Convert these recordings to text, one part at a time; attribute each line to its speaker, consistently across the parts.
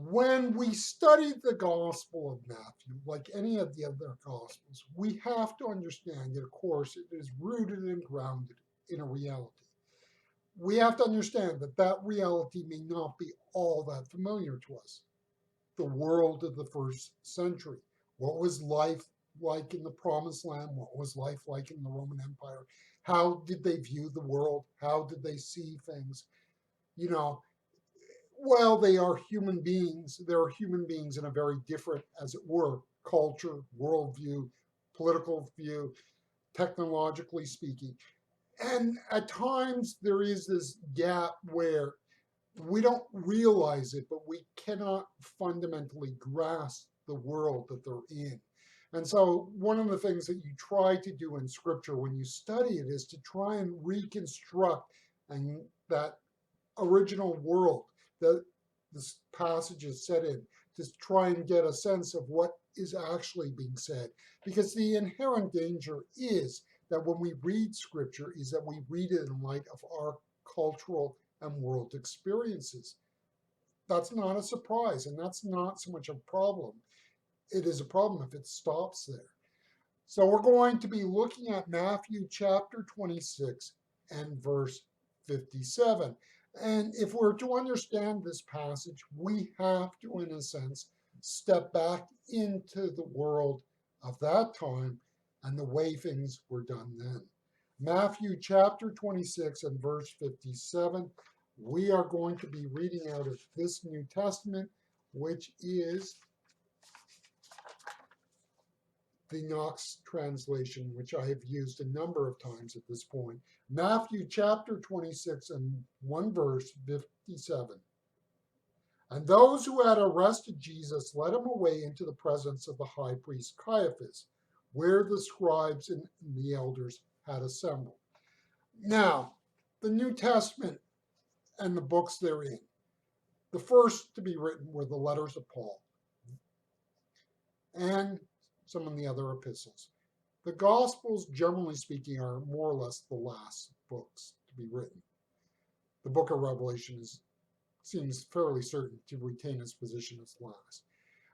Speaker 1: When we study the Gospel of Matthew, like any of the other Gospels, we have to understand that, of course, it is rooted and grounded in a reality. We have to understand that that reality may not be all that familiar to us. The world of the first century. What was life like in the Promised Land? What was life like in the Roman Empire? How did they view the world? How did they see things? You know, well, they are human beings. They're human beings in a very different, as it were, culture, worldview, political view, technologically speaking. And at times there is this gap where we don't realize it, but we cannot fundamentally grasp the world that they're in. And so, one of the things that you try to do in scripture when you study it is to try and reconstruct and that original world that this passage is set in, to try and get a sense of what is actually being said. Because the inherent danger is that when we read scripture, is that we read it in light of our cultural and world experiences. That's not a surprise, and that's not so much a problem. It is a problem if it stops there. So we're going to be looking at Matthew chapter 26 and verse 57. And if we're to understand this passage, we have to, in a sense, step back into the world of that time and the way things were done then. Matthew chapter 26 and verse 57. We are going to be reading out of this New Testament, which is the Knox translation, which I have used a number of times at this point. Matthew chapter 26 and 1 verse 57. And those who had arrested Jesus led him away into the presence of the high priest Caiphas, where the scribes and the elders had assembled. Now, the New Testament and the books therein, the first to be written were the letters of Paul and some of the other epistles. The Gospels, generally speaking, are more or less the last books to be written. The book of Revelation seems fairly certain to retain its position as last.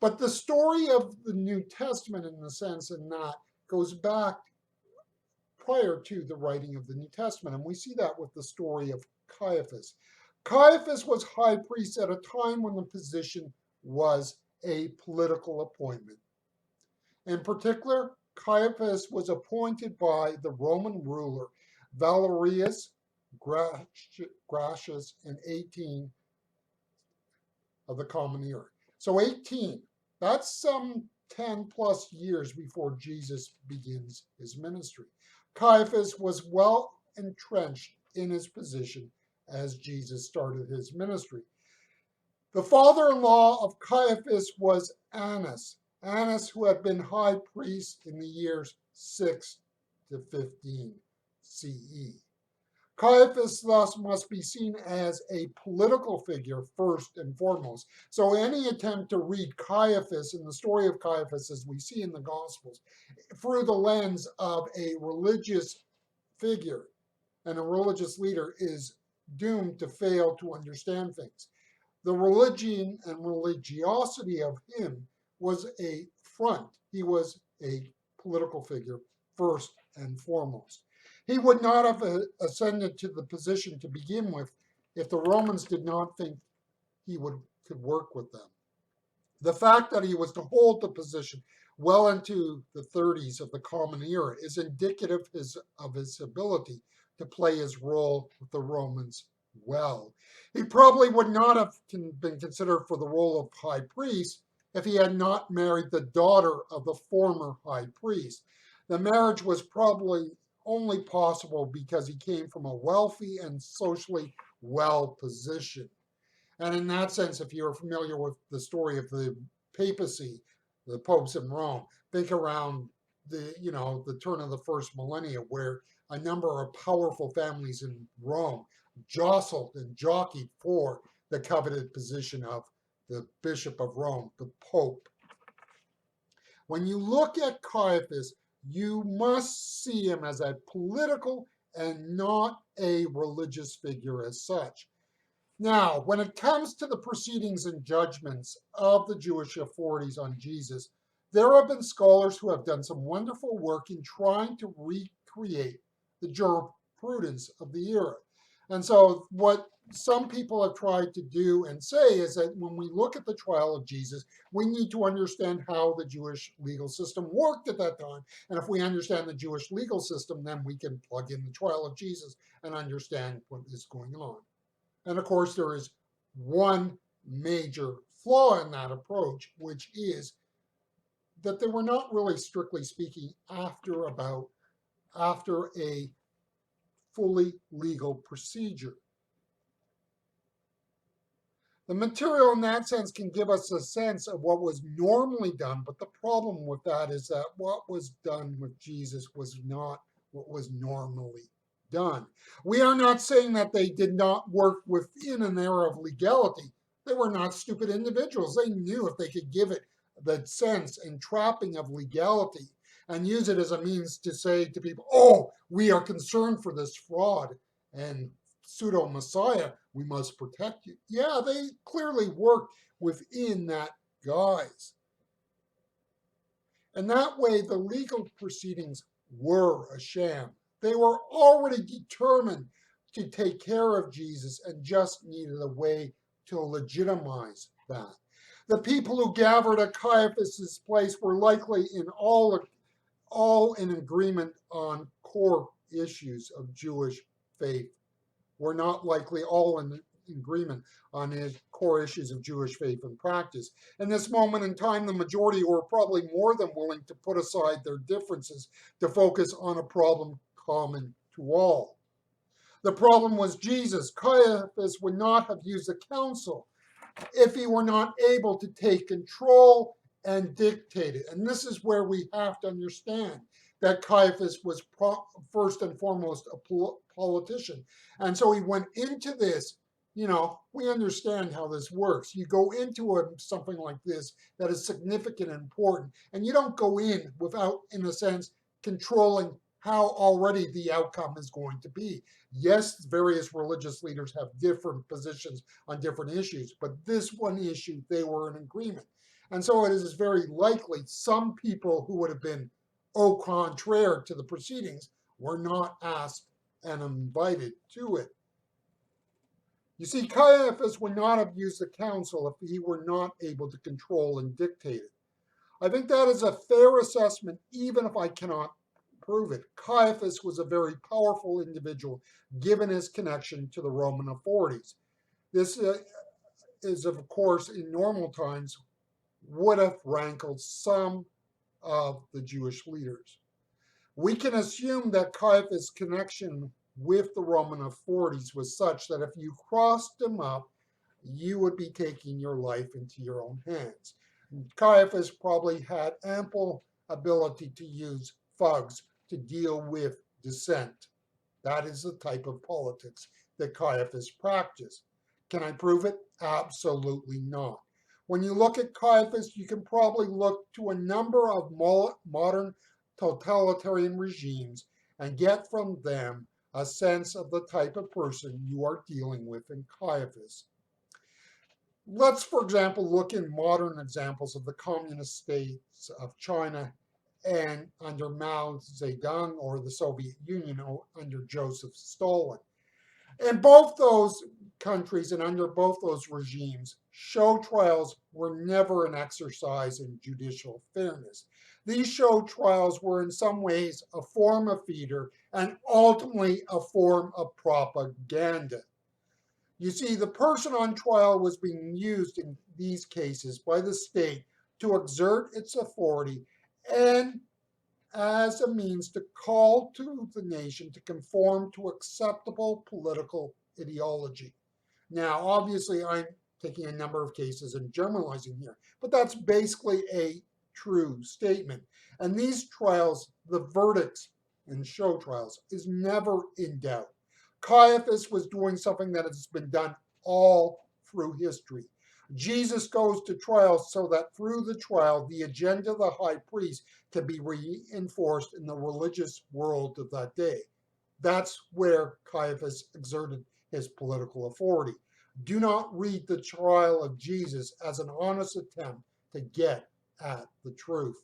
Speaker 1: But the story of the New Testament, in the sense, and that goes back prior to the writing of the New Testament, and we see that with the story of Caiphas. Caiaphas was high priest at a time when the position was a political appointment. In particular, Caiaphas was appointed by the Roman ruler Valerius Gracius in 18 of the Common Era. So 18, that's some 10 plus years before Jesus begins his ministry. Caiaphas was well entrenched in his position as Jesus started his ministry. The father-in-law of Caiaphas was Annas, who had been high priest in the years 6 to 15 CE. Caiaphas thus must be seen as a political figure first and foremost. So any attempt to read Caiaphas and the story of Caiaphas as we see in the Gospels through the lens of a religious figure and a religious leader is doomed to fail to understand things. The religion and religiosity of him was a front. He was a political figure first and foremost. He would not have ascended to the position to begin with if the Romans did not think he could work with them. The fact that he was to hold the position well into the 30s of the Common Era is indicative of his ability to play his role with the Romans well. He probably would not have been considered for the role of high priest if he had not married the daughter of the former high priest. The marriage was probably only possible because he came from a wealthy and socially well position. And in that sense, if you're familiar with the story of the papacy, the popes in Rome, think around the turn of the first millennia, where a number of powerful families in Rome jostled and jockeyed for the coveted position of the Bishop of Rome, the Pope. When you look at Caiaphas, you must see him as a political and not a religious figure as such. Now, when it comes to the proceedings and judgments of the Jewish authorities on Jesus, there have been scholars who have done some wonderful work in trying to recreate the jurisprudence of the era. And so, what some people have tried to do and say is that when we look at the trial of Jesus, we need to understand how the Jewish legal system worked at that time. And if we understand the Jewish legal system, then we can plug in the trial of Jesus and understand what is going on. And of course, there is one major flaw in that approach, which is that they were not really, strictly speaking, after a fully legal procedure. The material in that sense can give us a sense of what was normally done, but the problem with that is that what was done with Jesus was not what was normally done. We are not saying that they did not work within an era of legality. They were not stupid individuals. They knew if they could give it the sense and trapping of legality and use it as a means to say to people, oh, we are concerned for this fraud and pseudo messiah, we must protect you. Yeah, they clearly worked within that guise. And that way, the legal proceedings were a sham. They were already determined to take care of Jesus and just needed a way to legitimize that. The people who gathered at Caiaphas's place were likely all in agreement on core issues of Jewish faith. We're not likely all in agreement on his core issues of Jewish faith and practice. In this moment in time, the majority were probably more than willing to put aside their differences to focus on a problem common to all. The problem was Jesus. Caiaphas would not have used the council if he were not able to take control and dictate it. And this is where we have to understand that Caiaphas was first and foremost a politician. And so he went into this, we understand how this works. You go into something like this that is significant and important, and you don't go in without, in a sense, controlling how already the outcome is going to be. Yes, various religious leaders have different positions on different issues, but this one issue, they were in agreement. And so it is very likely some people who would have been au contraire to the proceedings were not asked and invited to it. You see, Caiaphas would not have used the council if he were not able to control and dictate it. I think that is a fair assessment, even if I cannot prove it. Caiaphas was a very powerful individual, given his connection to the Roman authorities. This is, of course, in normal times, would have rankled some of the Jewish leaders. We can assume that Caiaphas' connection with the Roman authorities was such that if you crossed him up, you would be taking your life into your own hands. Caiaphas probably had ample ability to use thugs to deal with dissent. That is the type of politics that Caiaphas practiced. Can I prove it? Absolutely not. When you look at Caiaphas, you can probably look to a number of modern totalitarian regimes and get from them a sense of the type of person you are dealing with in Caiaphas. Let's, for example, look in modern examples of the communist states of China and under Mao Zedong, or the Soviet Union under Joseph Stalin. In both those countries and under both those regimes, show trials were never an exercise in judicial fairness. These show trials were in some ways a form of theater and ultimately a form of propaganda. You see, the person on trial was being used in these cases by the state to exert its authority and as a means to call to the nation to conform to acceptable political ideology. Now, obviously, I'm taking a number of cases and generalizing here, but that's basically a true statement. And these trials, the verdicts in show trials, is never in doubt. Caiaphas was doing something that has been done all through history. Jesus goes to trial so that through the trial, the agenda of the high priest can be reinforced in the religious world of that day. That's where Caiaphas exerted his political authority. Do not read the trial of Jesus as an honest attempt to get at the truth.